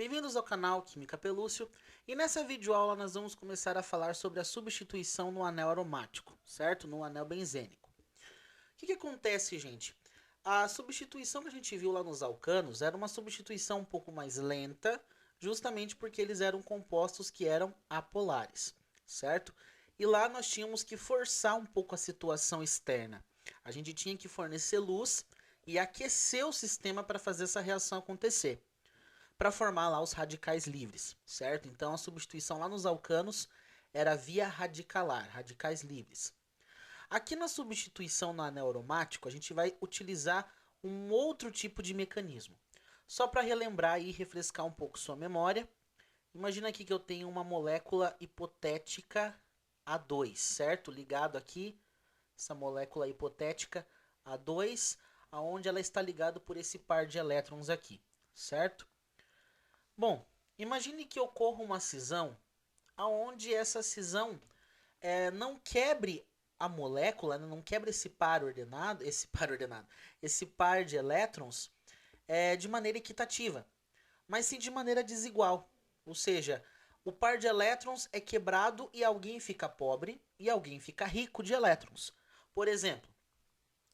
Bem-vindos ao canal Química Pelúcio, e nessa videoaula nós vamos começar a falar sobre a substituição no anel aromático, certo? No anel benzênico. O que acontece, gente? A substituição que a gente viu lá nos alcanos era uma substituição um pouco mais lenta, justamente porque eles eram compostos que eram apolares, certo? E lá nós tínhamos que forçar um pouco a situação externa. A gente tinha que fornecer luz e aquecer o sistema para fazer essa reação acontecer, para formar lá os radicais livres, certo? Então a substituição lá nos alcanos era via radicalar, radicais livres. Aqui na substituição no anel aromático, a gente vai utilizar um outro tipo de mecanismo. Só para relembrar e refrescar um pouco sua memória, imagina aqui que eu tenho uma molécula hipotética A2, certo? Ligado aqui, essa molécula hipotética A2, aonde ela está ligada por esse par de elétrons aqui, certo? Bom, imagine que ocorra uma cisão, aonde essa cisão não quebre a molécula, né, não quebre esse par de elétrons de maneira equitativa, mas sim de maneira desigual. Ou seja, o par de elétrons é quebrado e alguém fica pobre e alguém fica rico de elétrons. Por exemplo,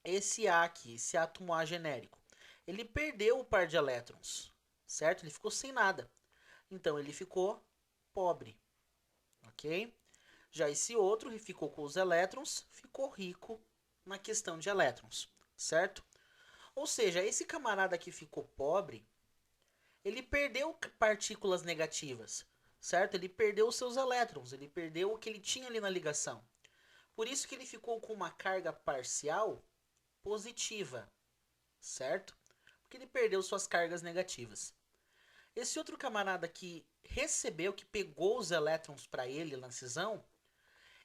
esse A aqui, esse átomo A genérico, ele perdeu o par de elétrons, certo? Ele ficou sem nada. Então ele ficou pobre, ok? Já esse outro que ficou com os elétrons, ficou rico na questão de elétrons, certo? Ou seja, esse camarada que ficou pobre, ele perdeu partículas negativas, certo? Ele perdeu os seus elétrons, ele perdeu o que ele tinha ali na ligação. Por isso que ele ficou com uma carga parcial positiva, certo? Porque ele perdeu suas cargas negativas. Esse outro camarada que recebeu, que pegou os elétrons para ele na cisão,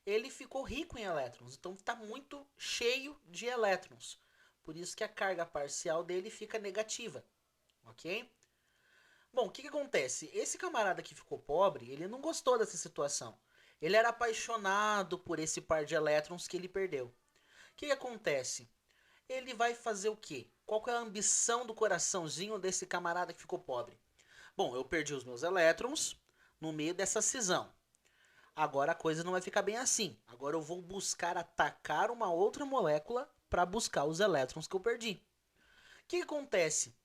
ele ficou rico em elétrons, então está muito cheio de elétrons. Por isso que a carga parcial dele fica negativa, ok? Bom, o que acontece? Esse camarada que ficou pobre, ele não gostou dessa situação. Ele era apaixonado por esse par de elétrons que ele perdeu. O que acontece? Ele vai fazer o quê? Qual que é a ambição do coraçãozinho desse camarada que ficou pobre? Bom, eu perdi os meus elétrons no meio dessa cisão. Agora a coisa não vai ficar bem assim. Agora eu vou buscar atacar uma outra molécula para buscar os elétrons que eu perdi. O que acontece?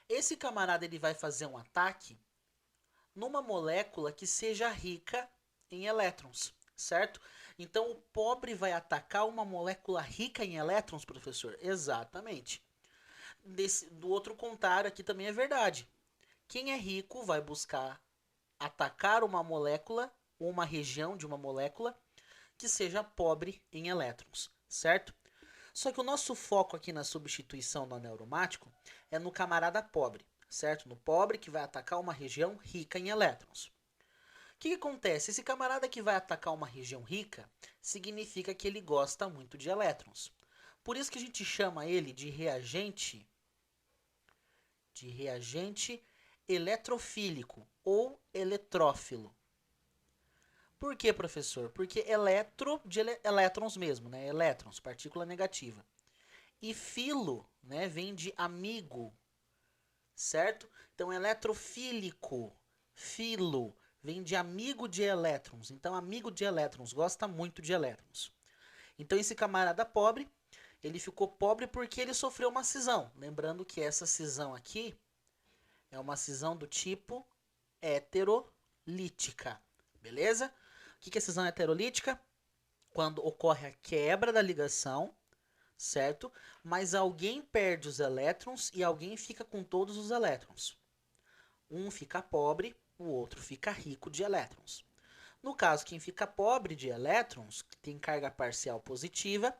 Esse camarada ele vai fazer um ataque numa molécula que seja rica em elétrons, certo? Então o pobre vai atacar uma molécula rica em elétrons, professor? Exatamente. Do outro contrário aqui também é verdade. Quem é rico vai buscar atacar uma molécula ou uma região de uma molécula que seja pobre em elétrons, certo? Só que o nosso foco aqui na substituição do anel aromático é no camarada pobre, certo? No pobre que vai atacar uma região rica em elétrons. O que acontece? Esse camarada que vai atacar uma região rica significa que ele gosta muito de elétrons. Por isso que a gente chama ele de reagente eletrofílico ou eletrófilo. Por que, professor? Porque de elétrons mesmo, né? Elétrons, partícula negativa. E filo, né, vem de amigo, certo? Então, eletrofílico, filo, vem de amigo de elétrons. Então, amigo de elétrons, gosta muito de elétrons. Então, esse camarada pobre, ele ficou pobre porque ele sofreu uma cisão. Lembrando que essa cisão aqui é uma cisão do tipo heterolítica, beleza? O que é cisão heterolítica? Quando ocorre a quebra da ligação, certo? Mas alguém perde os elétrons e alguém fica com todos os elétrons. Um fica pobre, o outro fica rico de elétrons. No caso, quem fica pobre de elétrons, que tem carga parcial positiva,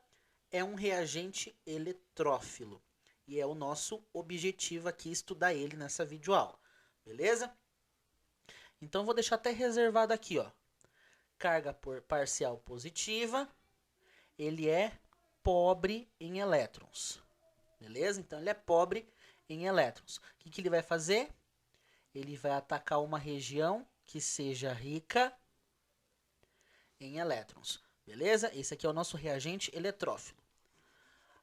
é um reagente eletrófilo. E é o nosso objetivo aqui estudar ele nessa videoaula. Beleza? Então vou deixar até reservado aqui, ó. Carga parcial positiva, ele é pobre em elétrons. Beleza? Então ele é pobre em elétrons. O que ele vai fazer? Ele vai atacar uma região que seja rica em elétrons. Beleza? Esse aqui é o nosso reagente eletrófilo.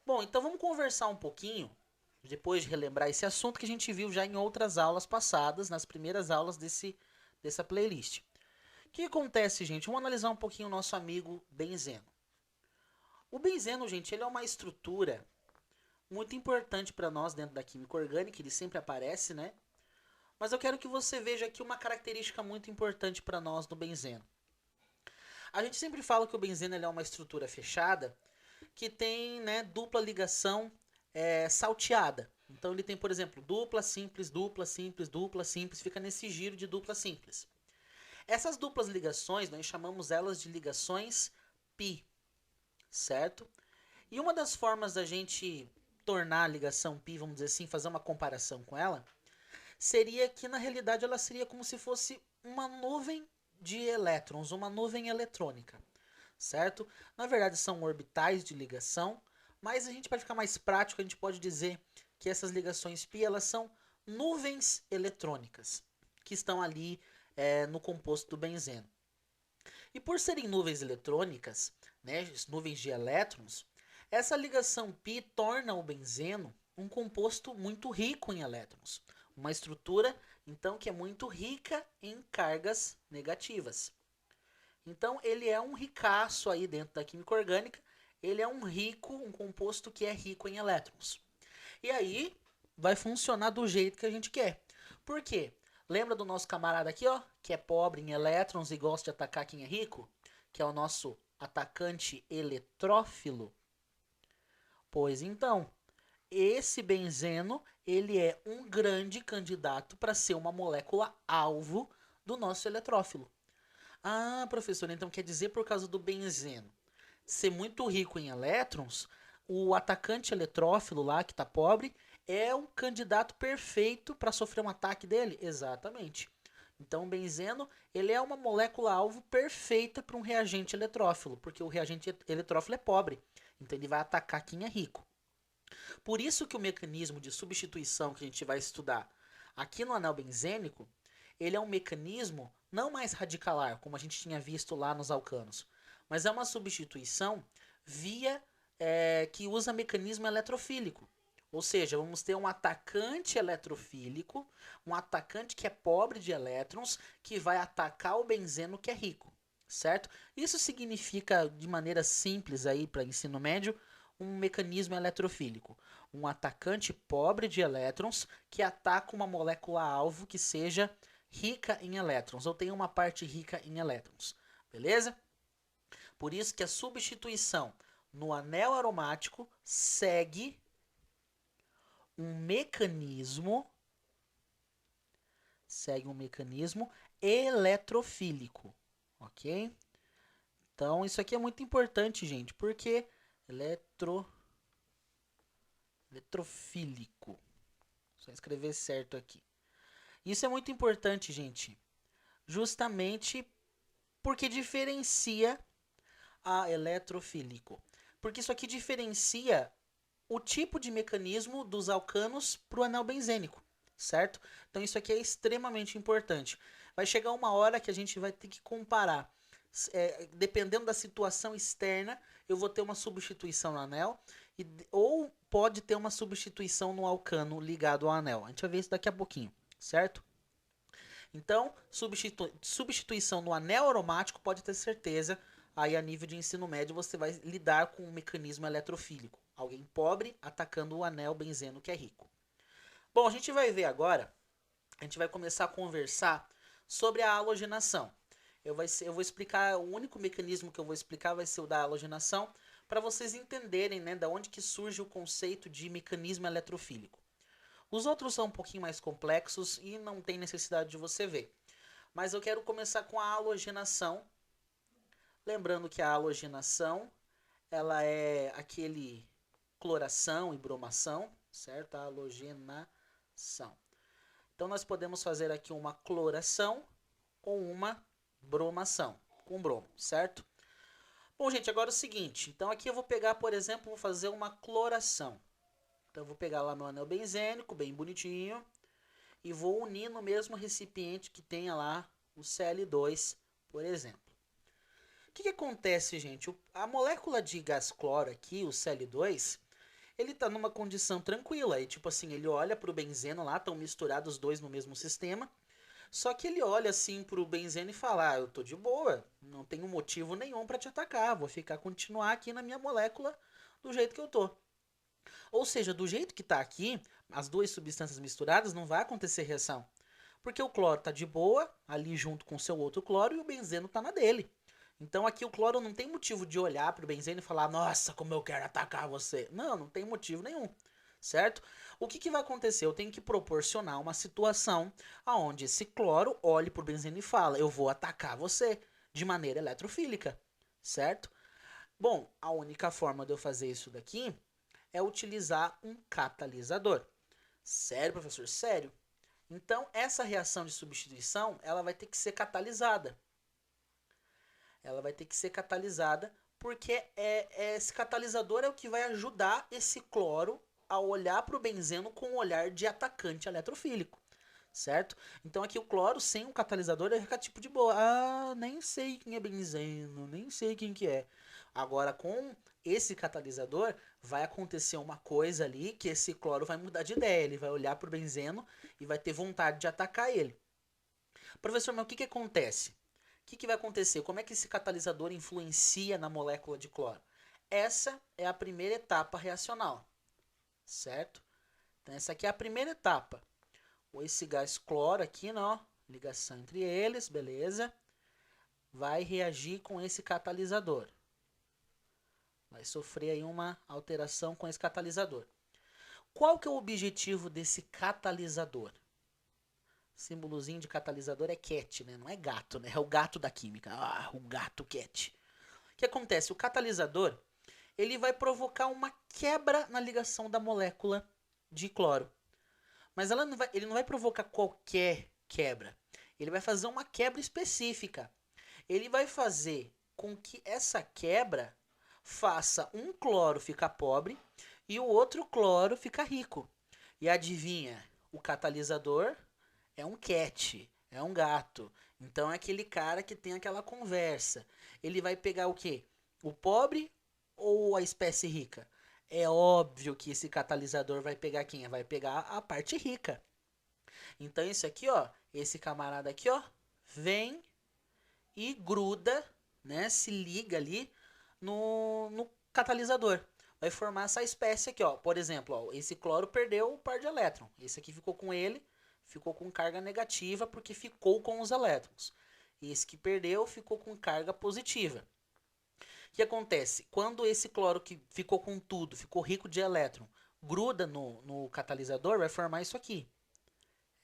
Bom, então vamos conversar um pouquinho depois de relembrar esse assunto que a gente viu já em outras aulas passadas, nas primeiras aulas dessa playlist. O que acontece, gente? Vamos analisar um pouquinho o nosso amigo benzeno. O benzeno, gente, ele é uma estrutura muito importante para nós dentro da química orgânica, ele sempre aparece, né? Mas eu quero que você veja aqui uma característica muito importante para nós do benzeno. A gente sempre fala que o benzeno ele é uma estrutura fechada que tem, né, dupla ligação salteada. Então ele tem, por exemplo, dupla simples, dupla simples, dupla simples, fica nesse giro de dupla simples. Essas duplas ligações, nós chamamos elas de ligações pi, certo? E uma das formas da gente tornar a ligação pi, vamos dizer assim, fazer uma comparação com ela, seria que na realidade ela seria como se fosse uma nuvem de elétrons, uma nuvem eletrônica, certo? Na verdade são orbitais de ligação, mas a gente, para ficar mais prático, a gente pode dizer que essas ligações pi, elas são nuvens eletrônicas que estão ali no composto do benzeno. E por serem nuvens eletrônicas, né, nuvens de elétrons, essa ligação π torna o benzeno um composto muito rico em elétrons. Uma estrutura, então, que é muito rica em cargas negativas. Então, ele é um ricaço aí dentro da química orgânica. Ele é um composto que é rico em elétrons. E aí, vai funcionar do jeito que a gente quer. Por quê? Lembra do nosso camarada aqui, ó, que é pobre em elétrons e gosta de atacar quem é rico? Que é o nosso atacante eletrófilo? Pois então, esse benzeno, ele é um grande candidato para ser uma molécula alvo do nosso eletrófilo. Ah, professor, então quer dizer por causa do benzeno ser muito rico em elétrons, o atacante eletrófilo lá, que está pobre, é um candidato perfeito para sofrer um ataque dele? Exatamente. Então, o benzeno, ele é uma molécula-alvo perfeita para um reagente eletrófilo, porque o reagente eletrófilo é pobre, então ele vai atacar quem é rico. Por isso que o mecanismo de substituição que a gente vai estudar aqui no anel benzênico, ele é um mecanismo não mais radicalar, como a gente tinha visto lá nos alcanos, mas é uma substituição via que usa mecanismo eletrofílico. Ou seja, vamos ter um atacante eletrofílico, um atacante que é pobre de elétrons, que vai atacar o benzeno que é rico, certo? Isso significa, de maneira simples aí para ensino médio, um mecanismo eletrofílico. Um atacante pobre de elétrons que ataca uma molécula-alvo que seja rica em elétrons, ou tem uma parte rica em elétrons. Beleza? Por isso que a substituição no anel aromático segue um mecanismo eletrofílico, ok? Então isso aqui é muito importante, gente, porque eletrofílico. Só escrever certo aqui. Isso é muito importante, gente, justamente porque diferencia a eletrofílico. Porque isso aqui diferencia o tipo de mecanismo dos alcanos para o anel benzênico, certo? Então isso aqui é extremamente importante. Vai chegar uma hora que a gente vai ter que comparar. Dependendo da situação externa, eu vou ter uma substituição no anel, ou pode ter uma substituição no alcano ligado ao anel. A gente vai ver isso daqui a pouquinho, certo? Então, substituição no anel aromático, pode ter certeza, aí a nível de ensino médio você vai lidar com um mecanismo eletrofílico. Alguém pobre atacando o anel benzeno que é rico. Bom, a gente vai ver agora, a gente vai começar a conversar sobre a halogenação. Eu vou explicar, o único mecanismo que eu vou explicar vai ser o da halogenação, para vocês entenderem, né, da onde que surge o conceito de mecanismo eletrofílico. Os outros são um pouquinho mais complexos e não tem necessidade de você ver. Mas eu quero começar com a halogenação. Lembrando que a halogenação, ela é aquele cloração e bromação, certo? A halogenação. Então nós podemos fazer aqui uma cloração ou uma bromação, com bromo, certo? Bom, gente, agora é o seguinte. Então aqui eu vou pegar, por exemplo, vou fazer uma cloração. Então eu vou pegar lá meu anel benzênico, bem bonitinho, e vou unir no mesmo recipiente que tenha lá o Cl2, por exemplo. O que acontece, gente? A molécula de gás cloro aqui, o Cl2, ele tá numa condição tranquila. E tipo assim, ele olha pro benzeno lá, estão misturados os dois no mesmo sistema. Só que ele olha assim pro benzeno e fala: "Ah, eu tô de boa, não tenho motivo nenhum para te atacar, vou continuar aqui na minha molécula do jeito que eu tô". Ou seja, do jeito que tá aqui, as duas substâncias misturadas não vai acontecer reação. Porque o cloro tá de boa, ali junto com o seu outro cloro, e o benzeno tá na dele. Então aqui o cloro não tem motivo de olhar pro benzeno e falar: "Nossa, como eu quero atacar você". Não, não tem motivo nenhum, certo? O que vai acontecer? Eu tenho que proporcionar uma situação onde esse cloro olhe pro benzeno e fala: "Eu vou atacar você", de maneira eletrofílica, certo? Bom, a única forma de eu fazer isso daqui é utilizar um catalisador. Sério, professor? Sério? Então, essa reação de substituição, ela vai ter que ser catalisada. Ela vai ter que ser catalisada porque esse catalisador é o que vai ajudar esse cloro a olhar para o benzeno com um olhar de atacante eletrofílico, certo? Então aqui o cloro sem um catalisador vai ficar tipo de boa. Ah, nem sei quem é benzeno, nem sei quem que é. Agora com esse catalisador vai acontecer uma coisa ali que esse cloro vai mudar de ideia. Ele vai olhar para o benzeno e vai ter vontade de atacar ele. Professor, mas o que acontece? O que vai acontecer? Como é que esse catalisador influencia na molécula de cloro? Essa é a primeira etapa reacional, certo? Então essa aqui é a primeira etapa. Esse gás cloro aqui, ó, ligação entre eles, beleza? Vai reagir com esse catalisador. Vai sofrer aí uma alteração com esse catalisador. Qual que é o objetivo desse catalisador? Símbolozinho de catalisador é cat, né? Não é gato, né? É o gato da química. Ah, o gato cat. O que acontece? O catalisador, ele vai provocar uma quebra na ligação da molécula de cloro. Mas ele não vai provocar qualquer quebra. Ele vai fazer uma quebra específica. Ele vai fazer com que essa quebra faça um cloro ficar pobre e o outro cloro ficar rico. E adivinha? O catalisador é um cat, é um gato. Então é aquele cara que tem aquela conversa. Ele vai pegar o quê? O pobre ou a espécie rica? É óbvio que esse catalisador vai pegar quem? Vai pegar a parte rica. Então isso aqui, ó, esse camarada aqui, ó, vem e gruda, né, se liga ali no catalisador. Vai formar essa espécie aqui, ó. Por exemplo, ó, esse cloro perdeu o par de elétron. Esse aqui ficou com ele, ficou com carga negativa porque ficou com os elétrons. Esse que perdeu ficou com carga positiva. O que acontece? Quando esse cloro que ficou com tudo, ficou rico de elétron, gruda no catalisador, vai formar isso aqui.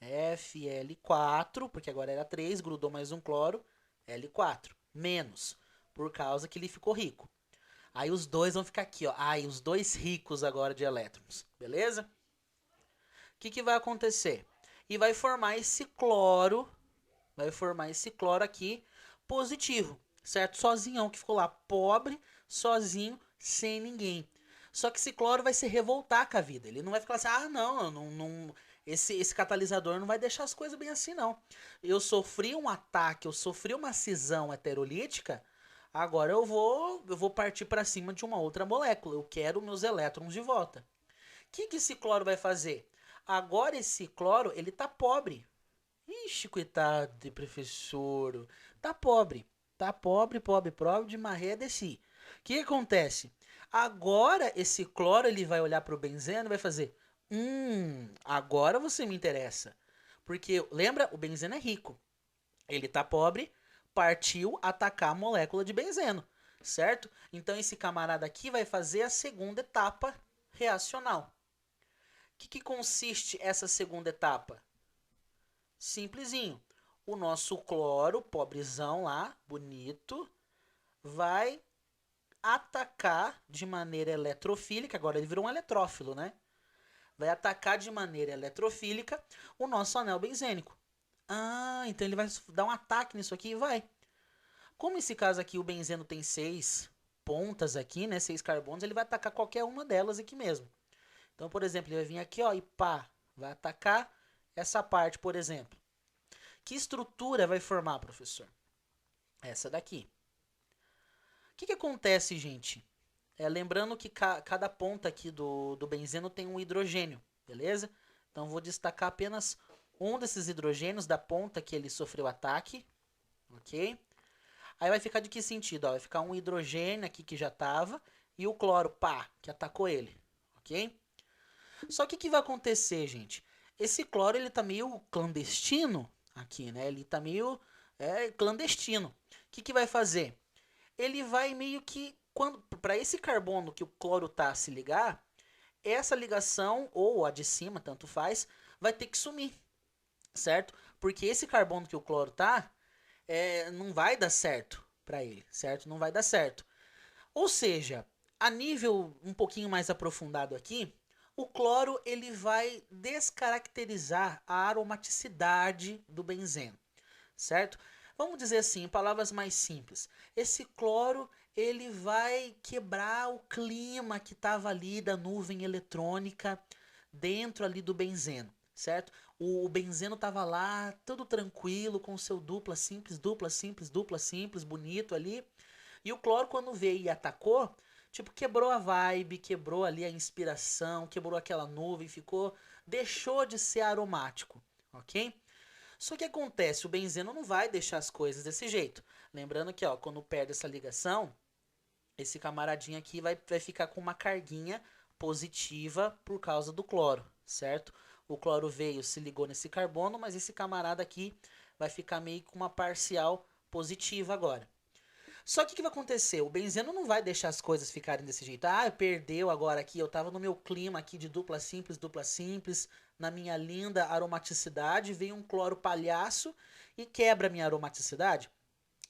Fl4, porque agora era 3, grudou mais um cloro, L4, menos, por causa que ele ficou rico. Aí os dois vão ficar aqui, ó. Ai, os dois ricos agora de elétrons, beleza? O que vai acontecer? E vai formar esse cloro aqui positivo, certo? Sozinhão, que ficou lá, pobre, sozinho, sem ninguém. Só que esse cloro vai se revoltar com a vida. Ele não vai ficar assim, ah, não, esse catalisador não vai deixar as coisas bem assim, não. Eu sofri um ataque, eu sofri uma cisão heterolítica, agora eu vou partir para cima de uma outra molécula. Eu quero meus elétrons de volta. O que esse cloro vai fazer? Agora esse cloro, ele tá pobre. Ixi, coitado de professor. Tá pobre. Tá pobre, pobre, pobre de maré desse. O que acontece? Agora esse cloro ele vai olhar para o benzeno e vai fazer: agora você me interessa. Porque, lembra, o benzeno é rico. Ele tá pobre, partiu atacar a molécula de benzeno, certo? Então esse camarada aqui vai fazer a segunda etapa reacional. O que consiste essa segunda etapa? Simplesinho. O nosso cloro, pobrezão lá, bonito, vai atacar de maneira eletrofílica, agora ele virou um eletrófilo, né? Vai atacar de maneira eletrofílica o nosso anel benzênico. Ah, então ele vai dar um ataque nisso aqui e vai. Como esse caso aqui, o benzeno tem 6 pontas aqui, né? 6 carbonos, ele vai atacar qualquer uma delas aqui mesmo. Então, por exemplo, ele vai vir aqui, ó, e pá, vai atacar essa parte, por exemplo. Que estrutura vai formar, professor? Essa daqui. O que acontece, gente? Lembrando que cada ponta aqui do benzeno tem um hidrogênio, beleza? Então vou destacar apenas um desses hidrogênios da ponta que ele sofreu ataque, ok? Aí vai ficar de que sentido? Ó, vai ficar um hidrogênio aqui que já estava e o cloro, pá, que atacou ele, ok? Só que o que vai acontecer, gente? Esse cloro ele tá meio clandestino aqui, né? Ele tá meio clandestino. O que vai fazer? Ele vai meio que quando para esse carbono que o cloro tá se ligar, essa ligação ou a de cima, tanto faz, vai ter que sumir, certo? Porque esse carbono que o cloro tá, não vai dar certo para ele, certo? Não vai dar certo. Ou seja, a nível um pouquinho mais aprofundado aqui, o cloro ele vai descaracterizar a aromaticidade do benzeno, certo? Vamos dizer assim, em palavras mais simples, esse cloro ele vai quebrar o clima que estava ali da nuvem eletrônica dentro ali do benzeno, certo? O benzeno estava lá, todo tranquilo, com o seu dupla simples, dupla simples, dupla simples, bonito ali. E o cloro, quando veio e atacou, tipo, quebrou a vibe, quebrou ali a inspiração, quebrou aquela nuvem, deixou de ser aromático, ok? Só que acontece, o benzeno não vai deixar as coisas desse jeito. Lembrando que, ó, quando perde essa ligação, esse camaradinho aqui vai ficar com uma carguinha positiva por causa do cloro, certo? O cloro veio, se ligou nesse carbono, mas esse camarada aqui vai ficar meio com uma parcial positiva agora. Só que o que vai acontecer? O benzeno não vai deixar as coisas ficarem desse jeito. Ah, perdeu agora aqui, eu tava no meu clima aqui de dupla simples, na minha linda aromaticidade, vem um cloro palhaço e quebra a minha aromaticidade?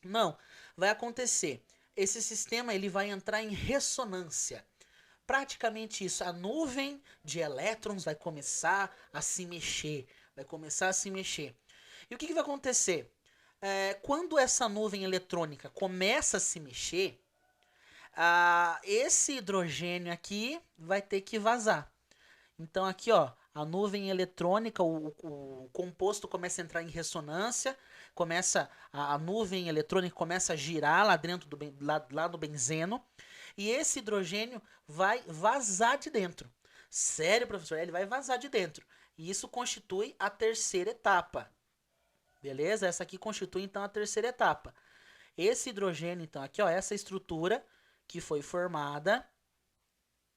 Não, vai acontecer. Esse sistema ele vai entrar em ressonância. Praticamente isso, a nuvem de elétrons vai começar a se mexer, vai começar a se mexer. E o que vai acontecer? Quando essa nuvem eletrônica começa a se mexer, esse hidrogênio aqui vai ter que vazar. Então aqui, ó, a nuvem eletrônica, o composto começa a entrar em ressonância, a nuvem eletrônica começa a girar lá dentro lá do benzeno, e esse hidrogênio vai vazar de dentro. Sério, professor? Ele vai vazar de dentro. E isso constitui a terceira etapa. Beleza? Essa aqui constitui então a terceira etapa. Esse hidrogênio, então, aqui, ó, essa estrutura que foi formada.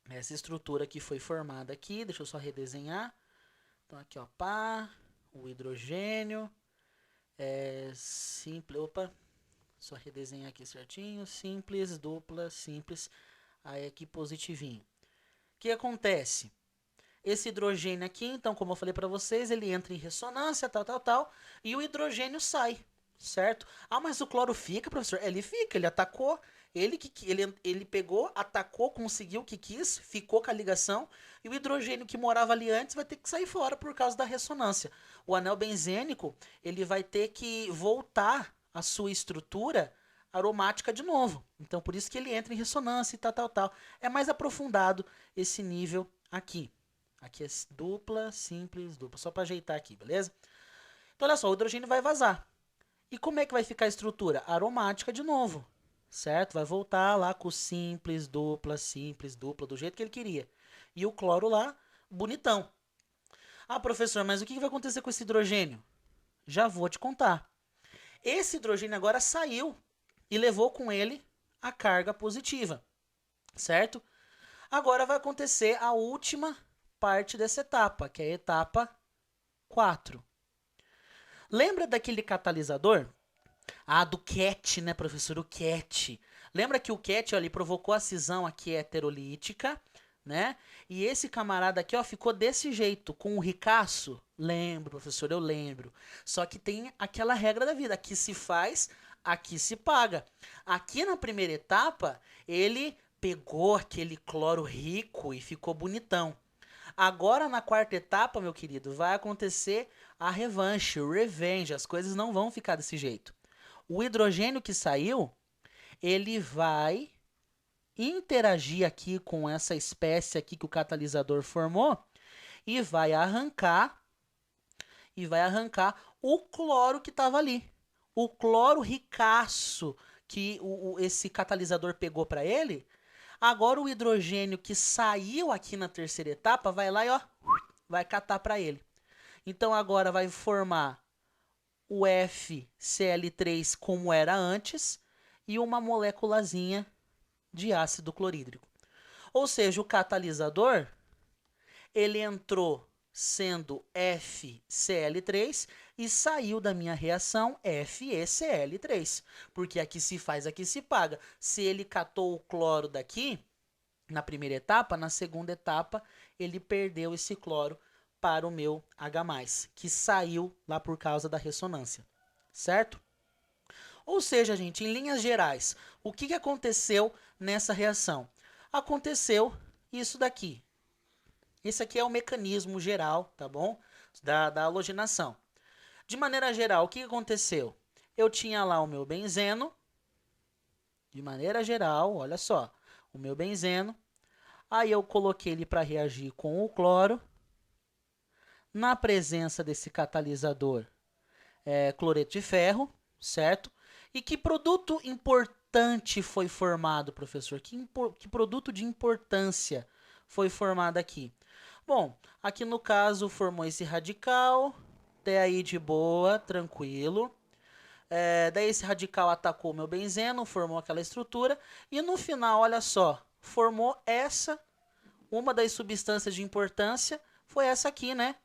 Essa estrutura que foi formada aqui, deixa eu só redesenhar. Então, aqui, ó, pá, o hidrogênio. Simples, opa, só redesenhar aqui certinho. Simples, dupla, simples. Aí aqui positivinho. O que acontece? Esse hidrogênio aqui, então, como eu falei para vocês, ele entra em ressonância, tal, e o hidrogênio sai, certo? Ah, mas o cloro fica, professor? Ele fica, ele atacou, ele pegou, atacou, conseguiu o que quis, ficou com a ligação, e o hidrogênio que morava ali antes vai ter que sair fora por causa da ressonância. O anel benzênico, ele vai ter que voltar à sua estrutura aromática de novo. Então, por isso que ele entra em ressonância e tal. É mais aprofundado esse nível aqui. Aqui é dupla, simples, dupla. Só para ajeitar aqui, beleza? Então, olha só, o hidrogênio vai vazar. E como é que vai ficar a estrutura? Aromática de novo, certo? Vai voltar lá com simples, dupla, do jeito que ele queria. E o cloro lá, bonitão. Ah, professor, mas o que vai acontecer com esse hidrogênio? Já vou te contar. Esse hidrogênio agora saiu e levou com ele a carga positiva, certo? Agora vai acontecer a última parte dessa etapa, que é a etapa 4. Lembra daquele catalisador? Ah, do CAT, né, professor? O CAT. Lembra que o CAT, ó, ele provocou a cisão aqui heterolítica, né? E esse camarada aqui, ó, ficou desse jeito, com o ricaço. Lembro, professor, eu lembro. Só que tem aquela regra da vida, aqui se faz, aqui se paga. Aqui na primeira etapa, ele pegou aquele cloro rico e ficou bonitão. Agora na quarta etapa, meu querido, vai acontecer a revanche, o revenge. As coisas não vão ficar desse jeito. O hidrogênio que saiu, ele vai interagir aqui com essa espécie aqui que o catalisador formou e vai arrancar o cloro que estava ali. O cloro ricaço que esse catalisador pegou para ele, Agora o hidrogênio que saiu aqui na terceira etapa vai lá e ó, vai catar para ele. Então agora vai formar o FCl3 como era antes e uma moléculazinha de ácido clorídrico. Ou seja, o catalisador, ele entrou sendo FCl3 e saiu da minha reação FeCl3. Porque aqui se faz, aqui se paga. Se ele catou o cloro daqui, na primeira etapa, na segunda etapa, ele perdeu esse cloro para o meu H+, que saiu lá por causa da ressonância, certo? Ou seja, gente, em linhas gerais, o que aconteceu nessa reação? Aconteceu isso daqui. Esse aqui é o mecanismo geral, tá bom? Da halogenação. De maneira geral, o que aconteceu? Eu tinha lá o meu benzeno. De maneira geral, olha só, o meu benzeno. Aí eu coloquei ele para reagir com o cloro. Na presença desse catalisador, cloreto de ferro, certo? E que produto importante foi formado, professor? Que produto de importância foi formado aqui? Bom, aqui no caso formou esse radical, até aí de boa, tranquilo. Daí esse radical atacou o meu benzeno, formou aquela estrutura. E no final, olha só, formou uma das substâncias de importância foi essa aqui, né?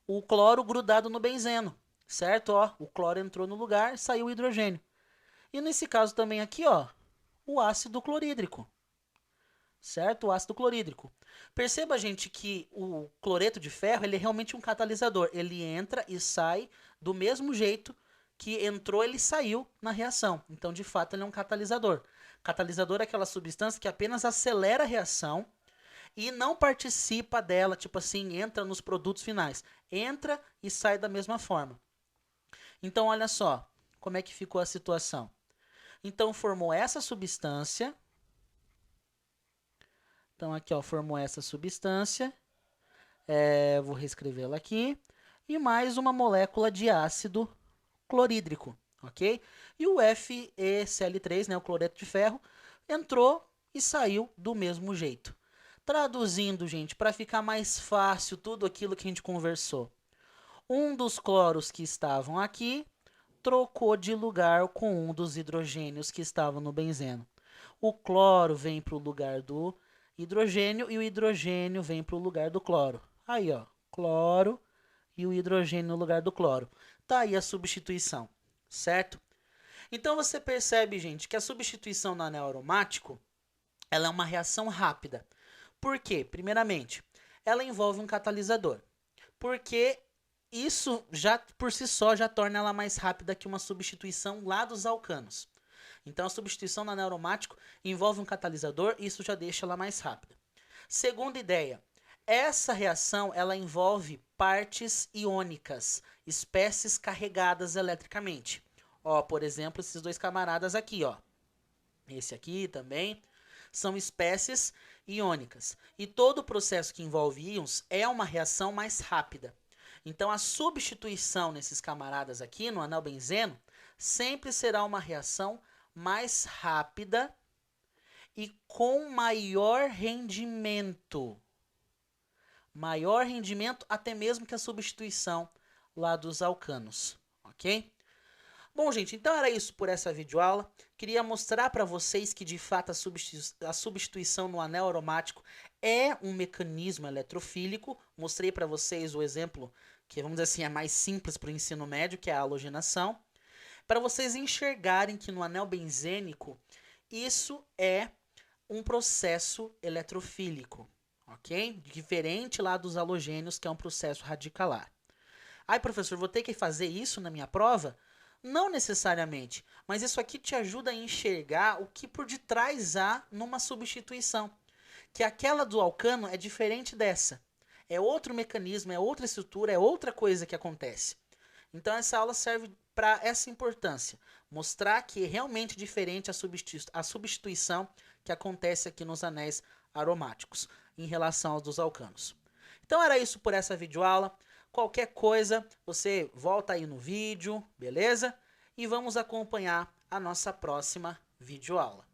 O cloro grudado no benzeno, certo? Ó, o cloro entrou no lugar, saiu o hidrogênio. E nesse caso também aqui, ó, o ácido clorídrico, certo? O ácido clorídrico. Perceba, gente, que o cloreto de ferro, ele é realmente um catalisador. Ele entra e sai do mesmo jeito que entrou, ele saiu na reação. Então, de fato, ele é um catalisador. Catalisador é aquela substância que apenas acelera a reação e não participa dela, tipo assim, entra nos produtos finais. Entra e sai da mesma forma. Então, olha só como é que ficou a situação. Então, formou essa substância. Então, aqui, ó, formou essa substância. Vou reescrevê-la aqui. E mais uma molécula de ácido clorídrico, ok? E o FeCl3, né, o cloreto de ferro, entrou e saiu do mesmo jeito. Traduzindo, gente, para ficar mais fácil tudo aquilo que a gente conversou. Um dos cloros que estavam aqui trocou de lugar com um dos hidrogênios que estavam no benzeno. O cloro vem para o lugar do hidrogênio e o hidrogênio vem para o lugar do cloro. Aí, ó, cloro e o hidrogênio no lugar do cloro. Tá aí a substituição, certo? Então você percebe, gente, que a substituição no anel aromático, ela é uma reação rápida. Por quê? Primeiramente, ela envolve um catalisador. Porque isso já por si só já torna ela mais rápida que uma substituição lá dos alcanos. Então a substituição no anel aromático envolve um catalisador e isso já deixa ela mais rápida. Segunda ideia, essa reação ela envolve partes iônicas, espécies carregadas eletricamente. Ó, por exemplo, esses dois camaradas aqui, ó. Esse aqui também são espécies iônicas. E todo o processo que envolve íons é uma reação mais rápida. Então, a substituição nesses camaradas aqui, no anel benzeno, sempre será uma reação mais rápida e com maior rendimento. Maior rendimento até mesmo que a substituição lá dos alcanos, ok? Bom, gente, então era isso por essa videoaula. Queria mostrar para vocês que, de fato, a substituição no anel aromático é um mecanismo eletrofílico. Mostrei para vocês o exemplo que, vamos dizer assim, é mais simples para o ensino médio, que é a halogenação. Para vocês enxergarem que no anel benzênico, isso é um processo eletrofílico, ok? Diferente lá dos halogênios, que é um processo radicalar. Ai, professor, vou ter que fazer isso na minha prova? Não necessariamente, mas isso aqui te ajuda a enxergar o que por detrás há numa substituição. Que aquela do alcano é diferente dessa. É outro mecanismo, é outra estrutura, é outra coisa que acontece. Então essa aula serve para essa importância. Mostrar que é realmente diferente a substituição que acontece aqui nos anéis aromáticos em relação aos dos alcanos. Então era isso por essa videoaula. Qualquer coisa, você volta aí no vídeo, beleza? E vamos acompanhar a nossa próxima videoaula.